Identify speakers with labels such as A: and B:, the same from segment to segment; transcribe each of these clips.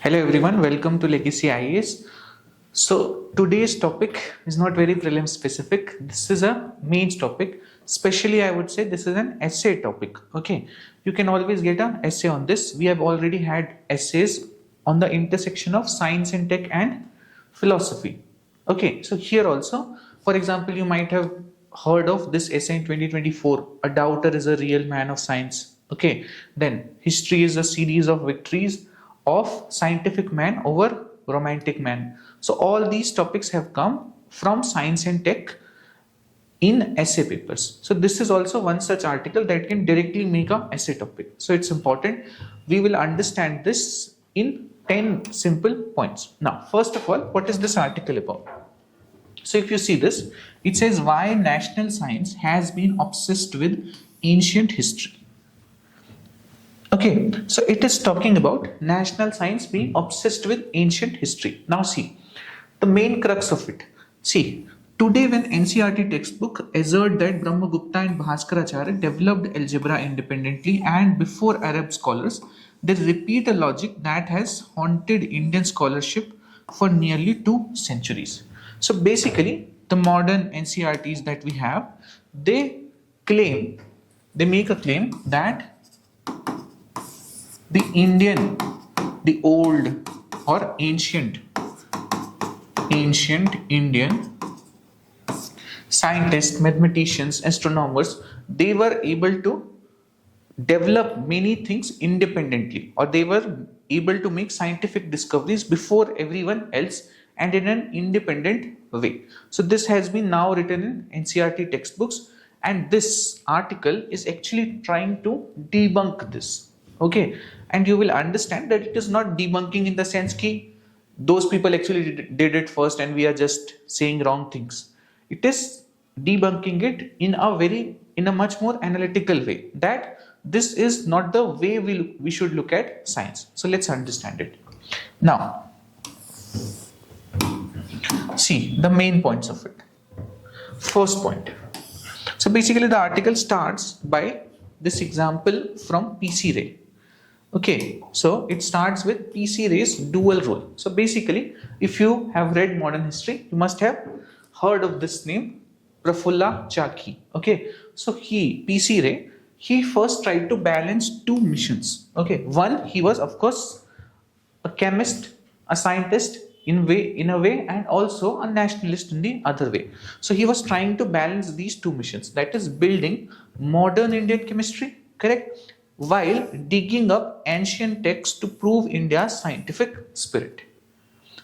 A: Hello everyone, welcome to Legacy IAS. So today's topic is not very prelim specific. This is a mains topic. Especially I would say this is an essay topic. Okay, you can always get an essay on this. We have already had essays on the intersection of science and tech and philosophy. Okay, so here also, for example, you might have heard of this essay in 2024. A doubter is a real man of science. Okay, then history is a series of victories of scientific man over romantic man. So all these topics have come from science and tech in essay papers. So this is also one such article that can directly make a essay topic. So it's important we will understand this in 10 simple points. Now, first of all, what is this article about? So if you see this, it says why national science has been obsessed with ancient history. Okay, so it is talking about national science being obsessed with ancient history. Now see, the main crux of it. See, today when NCERT textbook assert that Brahmagupta and Bhaskaracharya developed algebra independently and before Arab scholars, they repeat a logic that has haunted Indian scholarship for nearly 2 centuries. So basically, the modern NCERTs that we have, they make a claim that the Indian, the old or ancient Indian scientists, mathematicians, astronomers, they were able to develop many things independently, or they were able to make scientific discoveries before everyone else and in an independent way. So this has been now written in NCERT textbooks, and this article is actually trying to debunk this. Okay, and you will understand that it is not debunking in the sense that those people actually did it first and we are just saying wrong things. It is debunking it in a much more analytical way, that this is not the way we should look at science. So let's understand it. Now, see the main points of it. First point. So basically the article starts by this example from PC Ray. Okay, so it starts with PC Ray's dual role. So basically, if you have read modern history, you must have heard of this name, Prafulla Chaki. Okay, so PC Ray, he first tried to balance 2 missions. Okay, one, he was of course a chemist, a scientist in a way, and also a nationalist in the other way. So he was trying to balance these 2 missions, that is building modern Indian chemistry, correct, while digging up ancient texts to prove India's scientific spirit.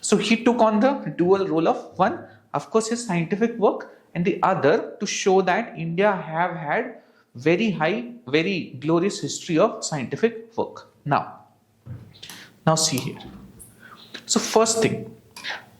A: So he took on the dual role of one, of course, his scientific work, and the other to show that India have had very high, very glorious history of scientific work. Now see here. So first thing,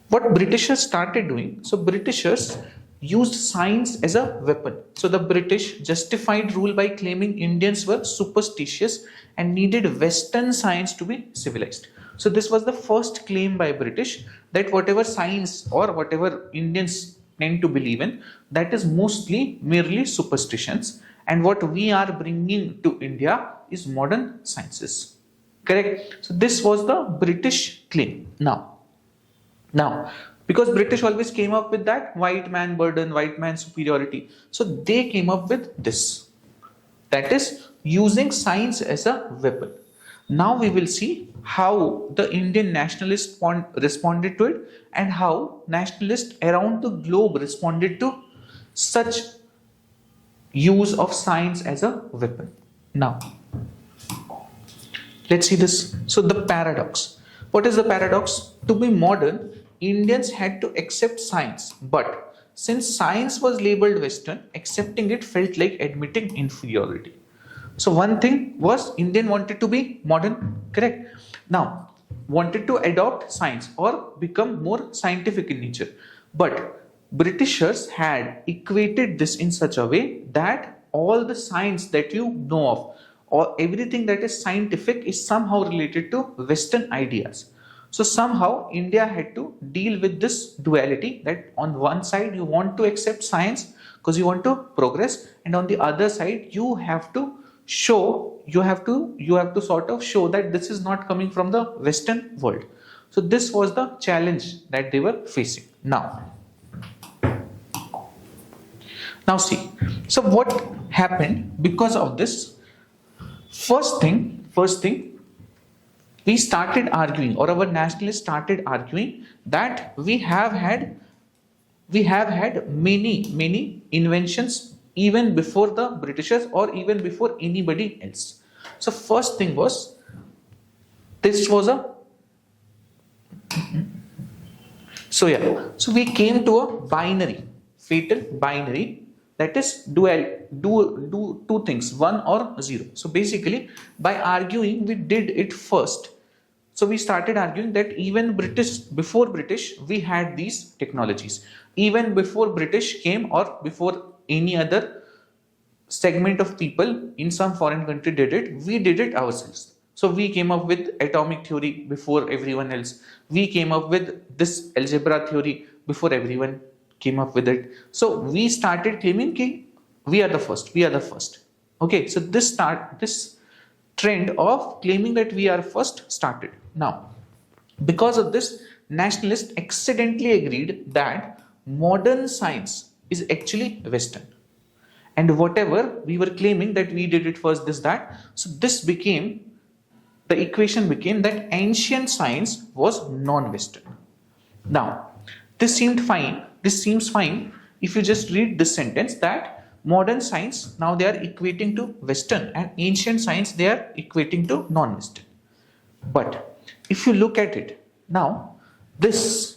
A: what Britishers started doing, so Britishers used science as a weapon. So the British justified rule by claiming Indians were superstitious and needed Western science to be civilized. So this was the first claim by British, that whatever science or whatever Indians tend to believe in, that is mostly merely superstitions, and what we are bringing to India is modern sciences. Correct? So this was the British claim. Now, because British always came up with that white man burden, white man superiority. So they came up with this. That is using science as a weapon. Now we will see how the Indian nationalists responded to it and how nationalists around the globe responded to such use of science as a weapon. Now, let's see this. So the paradox. What is the paradox? To be modern, Indians had to accept science, but since science was labeled Western, accepting it felt like admitting inferiority. So one thing was Indian wanted to be modern, correct? Now, wanted to adopt science or become more scientific in nature. But Britishers had equated this in such a way that all the science that you know of, or everything that is scientific, is somehow related to Western ideas. So somehow India had to deal with this duality, that on one side you want to accept science because you want to progress, and on the other side you have to show, you have to sort of show that this is not coming from the Western world. So this was the challenge that they were facing. Now see, so what happened because of this? First thing, we started arguing, or our nationalists started arguing, that we have had many inventions even before the Britishers or even before anybody else. So first thing was, this was a so we came to a binary, fatal binary, that is do two things, 1 or 0. So basically, by arguing, we did it first. So we started arguing that even before British, we had these technologies. Even before British came, or before any other segment of people in some foreign country did it, we did it ourselves. So we came up with atomic theory before everyone else. We came up with this algebra theory before everyone came up with it. So we started claiming that we are the first. Okay, so this trend of claiming that we are first started. Now, because of this, nationalists accidentally agreed that modern science is actually Western. And whatever we were claiming that we did it first, this, that. So the equation became that ancient science was non-Western. Now, this seems fine if you just read this sentence, that modern science, now they are equating to Western, and ancient science they are equating to non-Western. But if you look at it now, the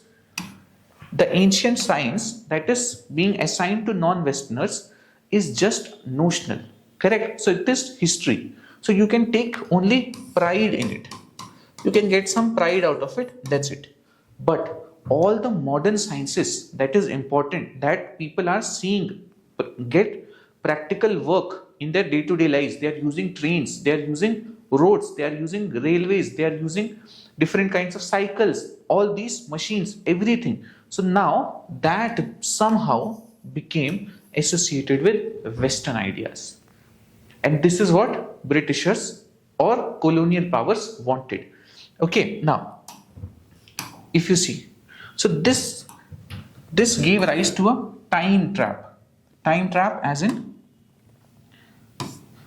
A: ancient science that is being assigned to non-Westerners is just notional, correct? So it is history. So you can take only pride in it. You can get some pride out of it, that's it. But all the modern sciences that is important, that people are seeing get practical work in their day-to-day lives. They are using trains, they are using roads, they are using railways, they are using different kinds of cycles, all these machines, everything. So now that somehow became associated with Western ideas. And this is what Britishers or colonial powers wanted. Okay, now, if you see, so this gave rise to a time trap. Time trap as in,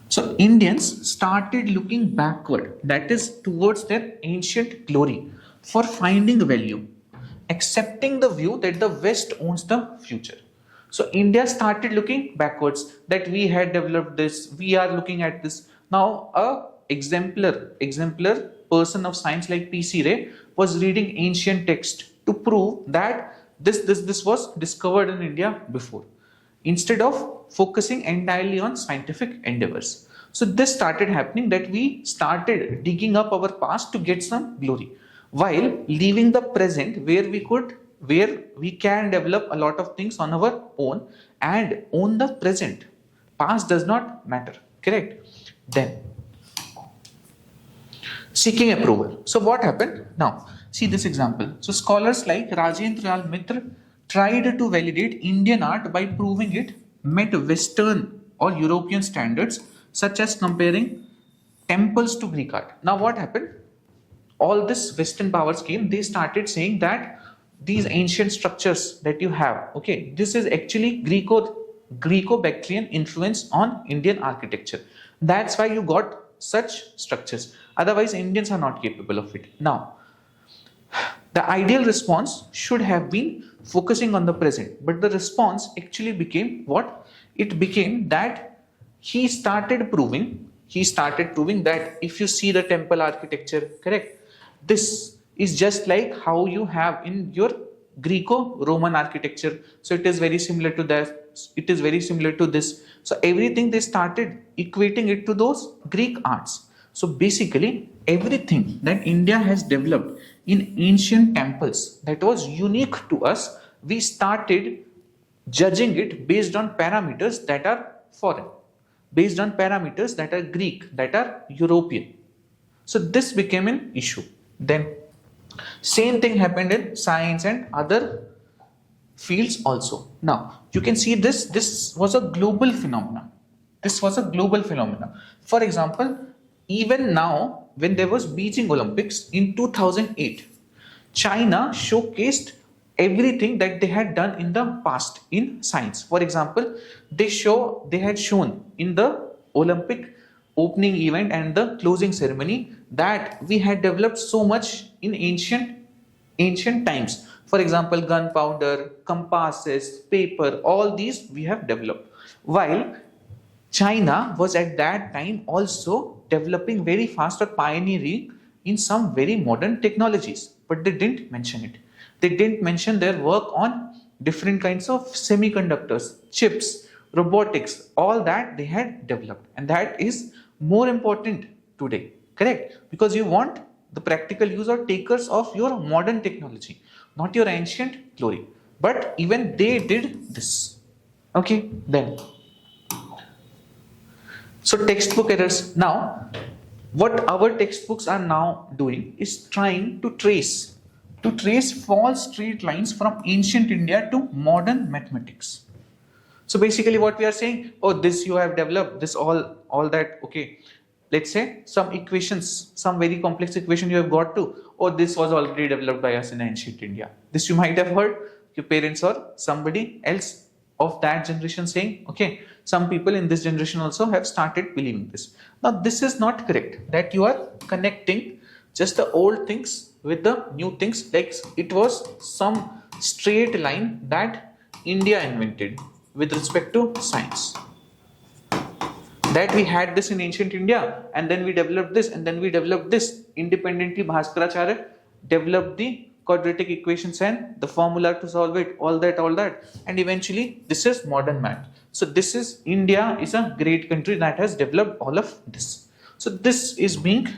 A: so Indians started looking backward, that is towards their ancient glory, for finding value, accepting the view that the West owns the future. So India started looking backwards, that we had developed this, we are looking at this. Now a exemplar person of science like P.C. Ray was reading ancient text to prove that this was discovered in India before, instead of focusing entirely on scientific endeavors. So this started happening, that we started digging up our past to get some glory, while leaving the present where we can develop a lot of things on our own and own the present. Past does not matter, correct? Then, seeking approval. So what happened? Now, see this example. So scholars like Rajendra Lal Mitra tried to validate Indian art by proving it met Western or European standards, such as comparing temples to Greek art. Now what happened? All this Western powers came, they started saying that these ancient structures that you have, okay, this is actually Greco-Bactrian influence on Indian architecture. That's why you got such structures. Otherwise, Indians are not capable of it. Now, the ideal response should have been focusing on the present, but the response actually became what? It became that he started proving that if you see the temple architecture, correct, this is just like how you have in your Greco-Roman architecture. So it is very similar to that. It is very similar to this. So everything they started equating it to those Greek arts. So basically everything that India has developed in ancient temples that was unique to us, we started judging it based on parameters that are foreign, based on parameters that are Greek, that are European. So this became an issue. Then same thing happened in science and other fields also. Now you can see this was a global phenomenon. This was a global phenomenon. For example, even now, when there was Beijing Olympics in 2008, China showcased everything that they had done in the past in science. For example, they had shown in the Olympic opening event and the closing ceremony that we had developed so much in ancient times. For example, gunpowder, compasses, paper, all these we have developed. While China was at that time also developing very fast or pioneering in some very modern technologies, but they didn't mention it. They didn't mention their work on different kinds of semiconductors, chips, robotics, all that they had developed. And that is more important today, correct? Because you want the practical use or takers of your modern technology, not your ancient glory. But even they did this. Okay, then. So textbook errors. Now, what our textbooks are now doing is trying to trace false straight lines from ancient India to modern mathematics. So basically what we are saying, oh, this you have developed, this all that, okay. Let's say some equations, some very complex equation you have got to, oh, this was already developed by us in ancient India. This you might have heard your parents or somebody else of that generation saying, okay, some people in this generation also have started believing this. Now this is not correct, that you are connecting just the old things with the new things, like it was some straight line that India invented with respect to science. That we had this in ancient India and then we developed this and then we developed this. Independently, Bhaskaracharya developed the quadratic equations and the formula to solve it, all that. And eventually, this is modern math. So India is a great country that has developed all of this. So this is being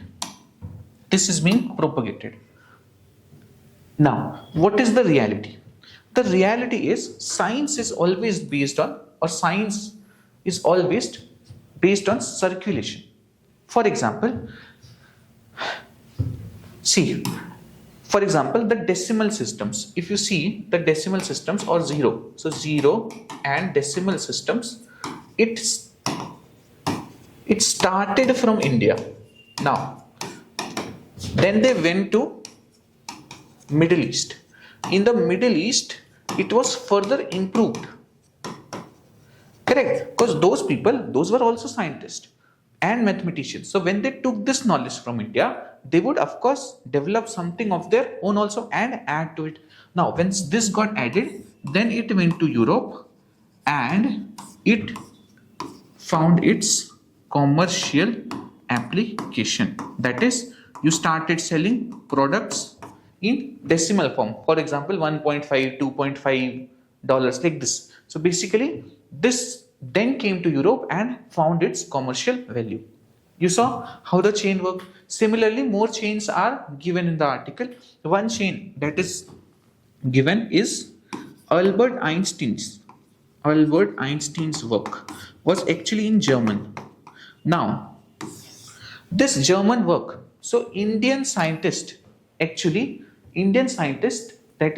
A: propagated. Now, what is the reality? The reality is science is always based on circulation. For example, the decimal systems. If you see the decimal systems or zero, so zero and decimal systems, it started from India. Now, then they went to Middle East. In the Middle East, it was further improved. Correct? Because those were also scientists and mathematicians. So when they took this knowledge from India, they would of course develop something of their own also and add to it. Now, when this got added, then it went to Europe and it found its commercial application. That is, you started selling products in decimal form. For example, 1.5, 2.5 dollars, like this. So basically, this then came to Europe and found its commercial value. You saw how the chain worked. Similarly, more chains are given in the article. One chain that is given is Albert Einstein's work was actually in German. Now, this German work, so Indian scientist, that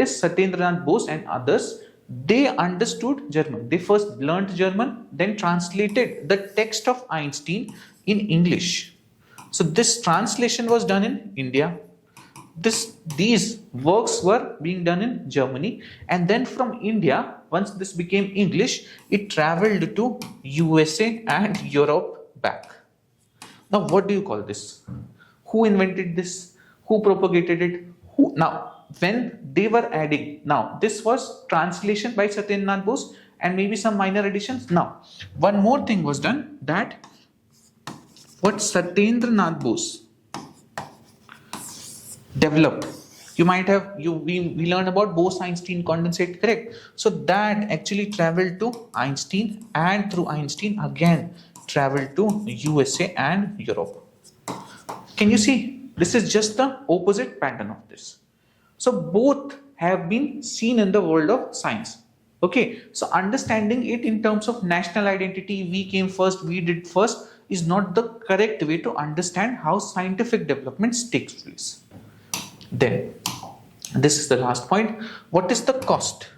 A: is Satyendranath Bose and others, they understood German. They first learned German, then translated the text of Einstein in English. So this translation was done in India. These works were being done in Germany, and then from India, once this became English, it traveled to USA and Europe back. Now, what do you call this? Who invented this? Who propagated it? Now, when they were adding, now this was translation by Satyendranath Bose and maybe some minor additions. Now, one more thing was done, that what Satyendranath Bose developed, we learned about Bose-Einstein condensate, correct? So that actually traveled to Einstein, and through Einstein again traveled to USA and Europe. Can you see? This is just the opposite pattern of this. So both have been seen in the world of science. Okay, so understanding it in terms of national identity, we came first, we did first, is not the correct way to understand how scientific developments takes place. Then, this is the last point. What is the cost?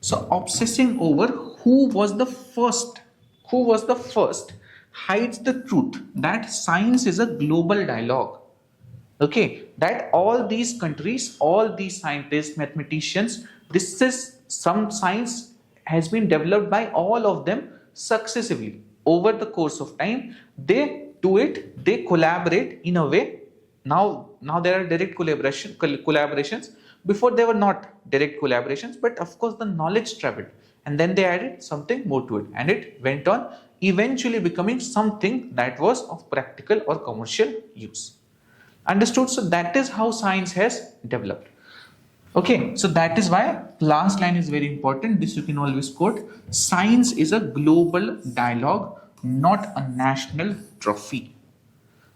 A: So obsessing over who was the first hides the truth that science is a global dialogue. Okay, that all these countries, all these scientists, mathematicians, this is some science has been developed by all of them successively over the course of time. They do it, they collaborate in a way. Now there are direct collaborations. Before there were not direct collaborations, but of course the knowledge traveled, and then they added something more to it, and it went on, eventually becoming something that was of practical or commercial use. Understood? So that is how science has developed. Okay, so that is why last line is very important. This you can always quote. Science is a global dialogue, not a national trophy.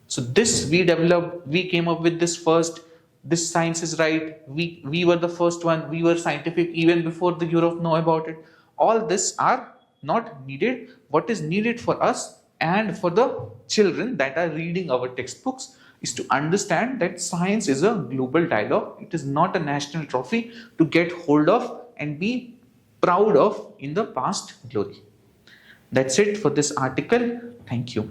A: So this we developed, we came up with this first. This science is right. We were the first one. We were scientific even before the Europe know about it. All this are not needed. What is needed for us and for the children that are reading our textbooks is to understand that science is a global dialogue. It is not a national trophy to get hold of and be proud of in the past glory. That's it for this article. Thank you.